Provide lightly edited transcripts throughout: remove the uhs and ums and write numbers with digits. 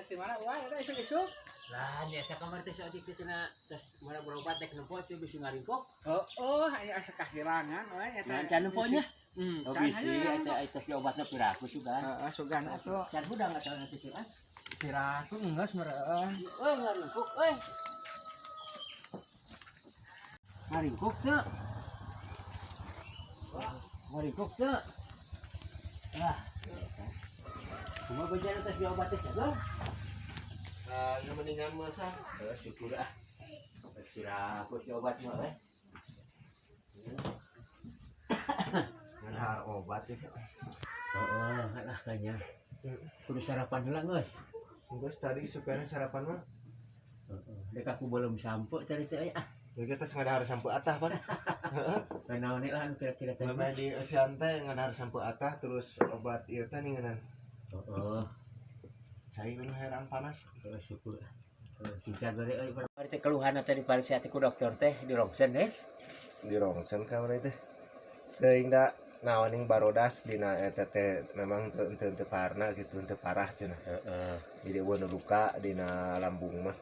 tes di mana? Wah, eta isuk-isuk. Lah nya eta kamari teh saeutik teh cenah tos mana berobat teh nempo teh bisa ngaringkuk. Oh, aya asa kahilangan we eta. Can nemponya. Oh Can bisi aya. eta tos obatna piraku sugan. Heeh, sugan atuh. Can hudang atuh nanti teh ah. Piraku geus meureun. Ngaringkuk euy. Ngaringkuk teh. Ngaringkuk teh. Lah. Cuma bencana tes diobat teh cagar. Yang mendingan masa Syukur ah. Piraku diobat mah we. ngahar obat ya. Heeh, lah kayaknya. Kudu sarapan heula geus. Geus tadi supaya sarapan mah. Heeh. Dek aku belum sampe tadi teh ah. Ya kita ngahar sampai atah pan. Heeh. Naon lah anu kira-kira teh. Memang di Asian teh ngahar sampai atah terus obat ieu teh ningenan. Heeh. Cai nu heran panas. Syukur. Cinta gore euy bari teh keluhan teh dipariksa teh ku dokter teh di rongsen deh. Di rongsen kamari teh. Teuing da naoning barodas dina eta teh memang teu parna gitu teu parah cenah. Heeh. Jadi eueuh luka dina lambung mah.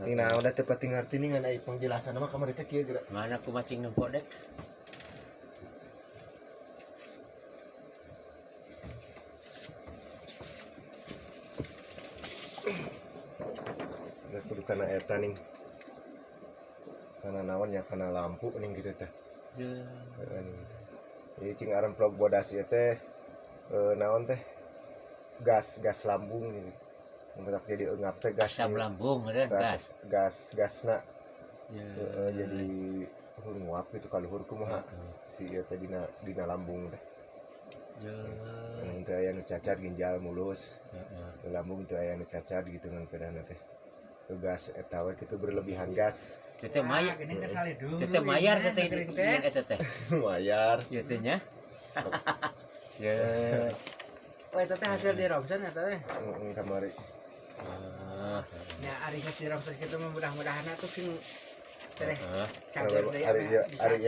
Dina udah teu pati ngarti ningan aya penjelasan mah kamari teh kieu geura. Mana ku macing nempo dek. Nggak kudu kana eta ning. Kana naon ya kana lampu ning gitu teh. Jadi cing aran probodas ieu teh naon teh gas lambung gitu. Untuk jadi eungap teh gas Asam lambung meureun gas. Gasna Ya. jadi nguap gitu ka luhur kumaha si ieu teh dina lambung teh. Ya. Teu aya nu cacat ginjal mulus. Heeh. Lambung teu aya nu cacat gitu ngan pedana teh. Gas eta we kitu berlebihan gas. Teteh mayar, Gini teh kali dulu. teteh mayar teteh eta teh. Mayar. Ieu teh nya. Ya. Oh, eta teh hasil di Robson eta teh. Kamari. Ya ari geus di Robson kitu mudah-mudahan atuh sing teh Heeh. cager deui Ari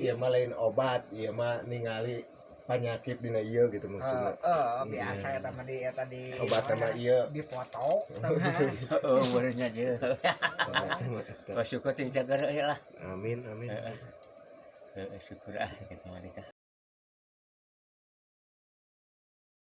ieu mah lain obat, ieu mah ningali penyakit dina ieu gitu maksudna. Biasa eta mah di Obat mah ieu dipoto. Oh, bener nya je. Syukur cing cager euy lah. Amin. Heeh. Syukur ah kitu mah